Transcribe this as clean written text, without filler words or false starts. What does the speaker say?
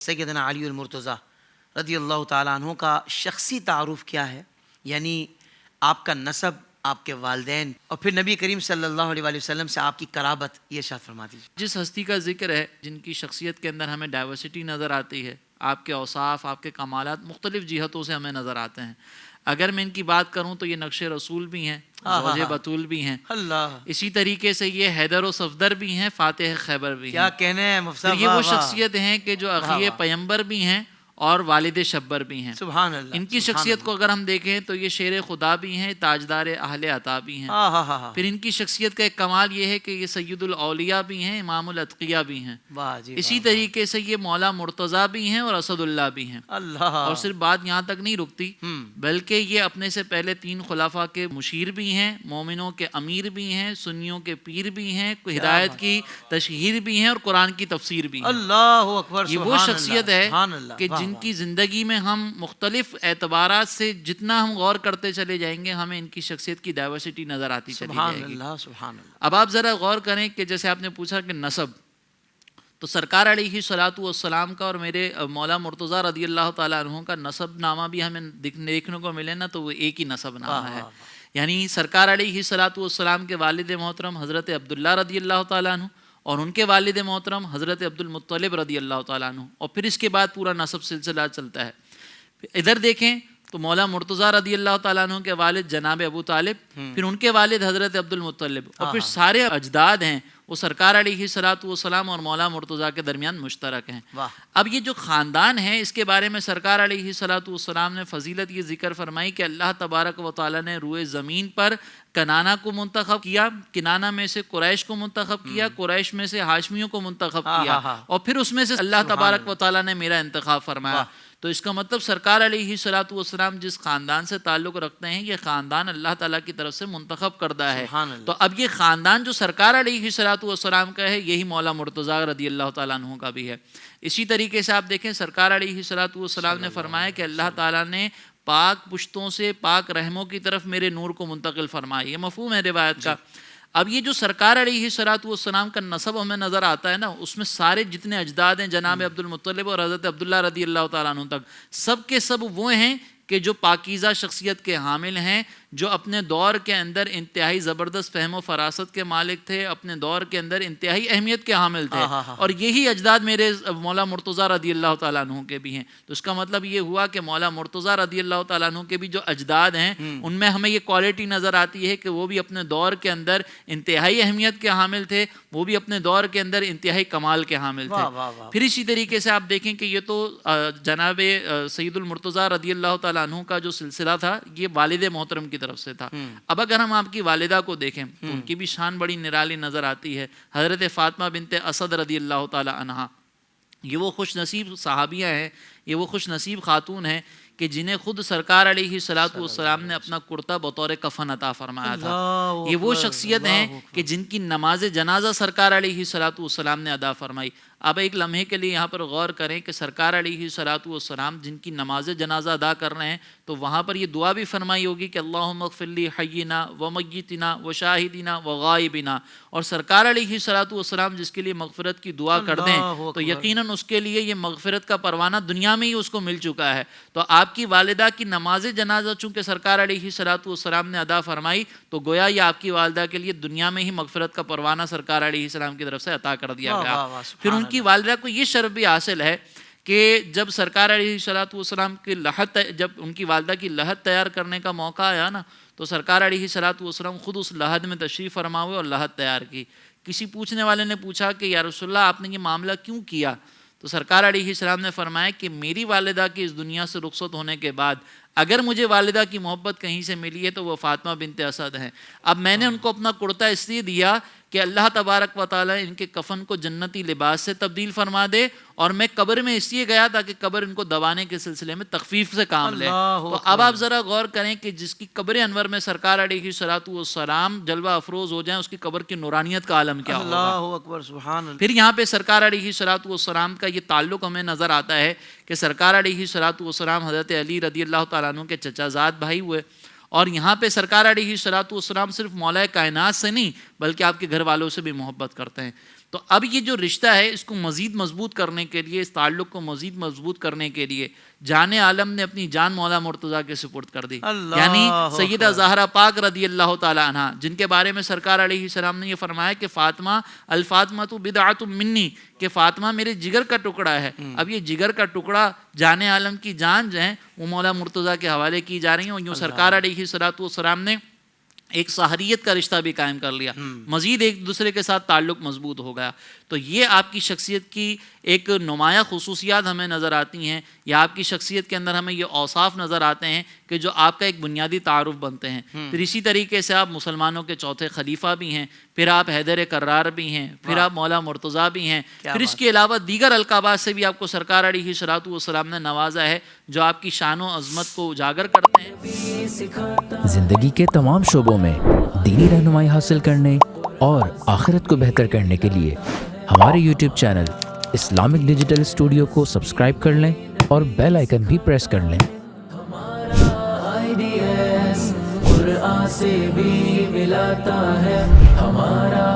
سیدنا علی المرتضیٰ رضی اللہ تعالیٰ عنہ کا شخصی تعارف کیا ہے، یعنی آپ کا نسب، آپ کے والدین، اور پھر نبی کریم صلی اللہ علیہ وسلم سے آپ کی قرابت، یہ ارشاد فرما دیجیے۔ جس ہستی کا ذکر ہے، جن کی شخصیت کے اندر ہمیں ڈائیورسٹی نظر آتی ہے، آپ کے اوصاف، آپ کے کمالات مختلف جہتوں سے ہمیں نظر آتے ہیں۔ اگر میں ان کی بات کروں تو یہ نقش رسول بھی ہیں، زوج بطول بھی ہیں، اللہ، اسی طریقے سے یہ حیدر و صفدر بھی ہیں، فاتح خیبر بھی ہیں۔ کیا کہنے ہیں مفتی صاحب، یہ وہ شخصیت ہیں کہ جو اخی پیمبر بھی ہیں اور والد شبر بھی ہیں۔ سبحان اللہ۔ ان کی شخصیت کو اگر ہم دیکھیں تو یہ شیر خدا بھی ہیں، تاجدار اہل عطا بھی ہیں۔ پھر ان کی شخصیت کا ایک کمال یہ ہے کہ یہ سید الاولیاء بھی ہیں، امام الاتقیاء بھی ہیں۔ اسی طریقے سے یہ مولا مرتضیٰ بھی ہیں اور اسد اللہ بھی ہیں۔ اللہ، اور صرف بات یہاں تک نہیں رکتی، بلکہ یہ اپنے سے پہلے 3 خلفاء کے مشیر بھی ہیں، مومنوں کے امیر بھی ہیں، سنیوں کے پیر بھی ہیں، ہدایت کی تشہیر بھی ہیں اور قرآن کی تفسیر بھی ہیں۔ اللہ اکبر۔ یہ وہ شخصیت ہے کہ جن کی زندگی میں ہم مختلف اعتبارات سے جتنا ہم غور کرتے چلے جائیں گے، ہمیں ان کی شخصیت کی ڈائیورسٹی نظر آتی چلی جائے گی۔ اللہ، سبحان اللہ۔ اب آپ ذرا غور کریں کہ جیسے آپ نے پوچھا کہ نسب، تو سرکار علیہ الصلوۃ والسلام کا اور میرے مولا مرتضیٰ رضی اللہ تعالیٰ عنہ کا نسب نامہ بھی ہمیں دیکھنے کو ملے نا، تو وہ ایک ہی نسب نامہ ہے۔ یعنی سرکار علیہ الصلوۃ والسلام کے والد محترم حضرت عبداللہ رضی اللہ تعالیٰ عنہ اور ان کے والد محترم حضرت عبد المطلب رضی اللہ تعالیٰ عنہ، اور پھر اس کے بعد پورا نسب سلسلہ چلتا ہے۔ ادھر دیکھیں تو مولا مرتضیٰ رضی اللہ تعالیٰ عنہ کے والد جناب ابو طالب، پھر ان کے والد حضرت عبد المطلب، اور پھر سارے اجداد ہیں وہ سرکار علیہ الصلوۃ والسلام اور مولا مرتضیٰ کے درمیان مشترک ہیں۔ اب یہ جو خاندان ہے، اس کے بارے میں سرکار علیہ الصلوۃ والسلام نے فضیلت یہ ذکر فرمائی کہ اللہ تبارک و تعالیٰ نے روئے زمین پر کنانہ کو منتخب کیا، کنانہ میں سے قریش کو منتخب کیا، قریش میں سے ہاشمیوں کو منتخب کیا، اور پھر اس میں سے اللہ تبارک و تعالیٰ نے میرا انتخاب فرمایا۔ تو اس کا مطلب سرکار علیہ الصلوۃ والسلام جس خاندان سے تعلق رکھتے ہیں، یہ خاندان اللہ تعالیٰ کی طرف سے منتخب کردہ ہے۔ تو اب یہ خاندان جو سرکار علیہ الصلوۃ والسلام کا ہے، یہی مولا مرتضیٰ رضی اللہ تعالیٰ عنہ کا بھی ہے۔ اسی طریقے سے آپ دیکھیں سرکار علیہ الصلوۃ والسلام نے فرمایا کہ اللہ تعالیٰ نے پاک پشتوں سے پاک رحموں کی طرف میرے نور کو منتقل فرمایا۔ یہ مفہوم ہے روایت کا۔ اب یہ جو سرکار علیہ الصلوۃ والسلام کا نسب ہمیں نظر آتا ہے نا، اس میں سارے جتنے اجداد ہیں جناب عبد المطلب اور حضرت عبداللہ رضی اللہ تعالیٰ عنہ تک، سب کے سب وہ ہیں کہ جو پاکیزہ شخصیت کے حامل ہیں، جو اپنے دور کے اندر انتہائی زبردست فہم و فراست کے مالک تھے، اپنے دور کے اندر انتہائی اہمیت کے حامل تھے، اور یہی اجداد میرے مولا مرتضیٰ رضی اللہ تعالیٰ عنہ کے بھی ہیں۔ تو اس کا مطلب یہ ہوا کہ مولا مرتضیٰ رضی اللہ تعالیٰ عنہ کے بھی جو اجداد ہیں، ان میں ہمیں یہ کوالٹی نظر آتی ہے کہ وہ بھی اپنے دور کے اندر انتہائی اہمیت کے حامل تھے، وہ بھی اپنے دور کے اندر انتہائی کمال کے حامل تھے۔ پھر اسی طریقے سے آپ دیکھیں کہ یہ تو جناب سید المرتضیٰ رضی اللہ تعالیٰ عنہ کا جو سلسلہ تھا، یہ والد محترم کی طرف سے تھا۔ اب اگر ہم آپ کی والدہ کو دیکھیں تو ان کی بھی شان بڑی نرالی نظر آتی ہے، حضرت فاطمہ بنت اسد رضی اللہ تعالی عنہا۔ یہ وہ خوش نصیب صحابیہ ہیں، یہ وہ خوش نصیب خاتون ہیں کہ جنہیں خود سرکار علیہ الصلوۃ والسلام نے اپنا کرتا بطور کفن عطا فرمایا تھا۔ یہ وہ شخصیت ہیں کہ جن کی نماز جنازہ سرکار علیہ الصلوۃ والسلام نے ادا فرمائی۔ اب ایک لمحے کے لیے یہاں پر غور کریں کہ سرکار علیہ الصلوۃ والسلام جن کی نماز جنازہ ادا کر رہے ہیں، تو وہاں پر یہ دعا بھی فرمائی ہوگی کہ اللہم اغفر لی حینا و میتنا و شاہدنا و غائبنا، اور سرکار علیہ الصلوۃ والسلام جس کے لیے مغفرت کی دعا کر دیں تو یقیناً اس کے لیے یہ مغفرت کا پروانہ دنیا میں ہی اس کو مل چکا ہے۔ تو آپ کی والدہ کی نماز جنازہ چونکہ سرکار علیہ الصلوۃ والسلام نے ادا فرمائی، تو گویا یہ آپ کی والدہ کے لیے دنیا میں ہی مغفرت کا پروانہ سرکار علیہ السلام کی طرف سے عطا کر دیا گیا۔ پھر ان کی والدہ کو یہ شرف بھی حاصل ہے کہ جب سرکار علیہ الصلوۃ والسلام کی لحد، جب ان کی والدہ کی لحد تیار کرنے کا موقع آیا نا، تو سرکار علیہ الصلوۃ والسلام خود اس لحد میں تشریف فرما ہوئے اور لحد تیار کی۔ کسی پوچھنے والے نے پوچھا کہ یا رسول اللہ آپ نے یہ معاملہ کیوں کیا؟ تو سرکار علیہ السلام نے فرمایا کہ میری والدہ کی اس دنیا سے رخصت ہونے کے بعد اگر مجھے والدہ کی محبت کہیں سے ملی ہے تو وہ فاطمہ بنت اسد ہیں۔ اب میں نے ان کو اپنا کرتا اس لیے دیا کہ اللہ تبارک و تعالیٰ ان کے کفن کو جنتی لباس سے تبدیل فرما دے، اور میں قبر میں اس لیے گیا تاکہ قبر ان کو دبانے کے سلسلے میں تخفیف سے کام لے۔ تو اب آپ ذرا غور کریں کہ جس کی قبر انور میں سرکار علیہ الصلوۃ والسلام جلوہ افروز ہو جائیں، اس کی قبر کی نورانیت کا عالم کیا ہوگا۔ اللہ اکبر، سبحان اللہ۔ پھر یہاں پہ سرکار علیہ الصلوۃ والسلام کا یہ تعلق ہمیں نظر آتا ہے کہ سرکار علیہ الصلوۃ والسلام حضرت علی رضی اللہ تعالیٰ عنہ کے چچا زاد بھائی ہوئے، اور یہاں پہ سرکار علیہ الصلوۃ والسلام صرف مولا کائنات سے نہیں بلکہ آپ کے گھر والوں سے بھی محبت کرتے ہیں۔ تو اب یہ جو رشتہ ہے اس کو مزید مضبوط کرنے کے لیے، اس تعلق کو مزید مضبوط کرنے کے لیے جان عالم نے اپنی جان مولا مرتضیٰ کے سپرد کر دی. یعنی سیدہ زہرا پاک رضی اللہ تعالی عنہ، جن کے بارے میں سرکار علیہ السلام نے یہ فرمایا کہ فاطمہ الفاطمہ بدعۃ منی، کہ فاطمہ میرے جگر کا ٹکڑا ہے. اب یہ جگر کا ٹکڑا جان عالم کی جان جو ہے وہ مولا مرتضیٰ کے حوالے کی جا رہی ہیں. اور یوں سرکار علیہ السلام نے ایک سہریت کا رشتہ بھی قائم کر لیا، مزید ایک دوسرے کے ساتھ تعلق مضبوط ہو گیا. تو یہ آپ کی شخصیت کی ایک نمایاں خصوصیات ہمیں نظر آتی ہیں، یا آپ کی شخصیت کے اندر ہمیں یہ اوصاف نظر آتے ہیں کہ جو آپ کا ایک بنیادی تعارف بنتے ہیں. پھر اسی طریقے سے آپ مسلمانوں کے چوتھے خلیفہ بھی ہیں، پھر آپ حیدر کرار بھی ہیں، پھر آپ مولا مرتضیٰ بھی ہیں، پھر اس کے علاوہ دیگر القابات سے بھی آپ کو سرکار علیہ السلام نے نوازا ہے جو آپ کی شان و عظمت کو اجاگر کرتے ہیں. زندگی کے تمام شعبوں میں دینی رہنمائی حاصل کرنے اور آخرت کو بہتر کرنے کے لیے ہمارے YouTube channel Islamic digital studio کو سبسکرائب کر لیں اور بیل آئیکن بھی پریس کر لیں. قرآن سے بھی ملاتا ہے ہمارا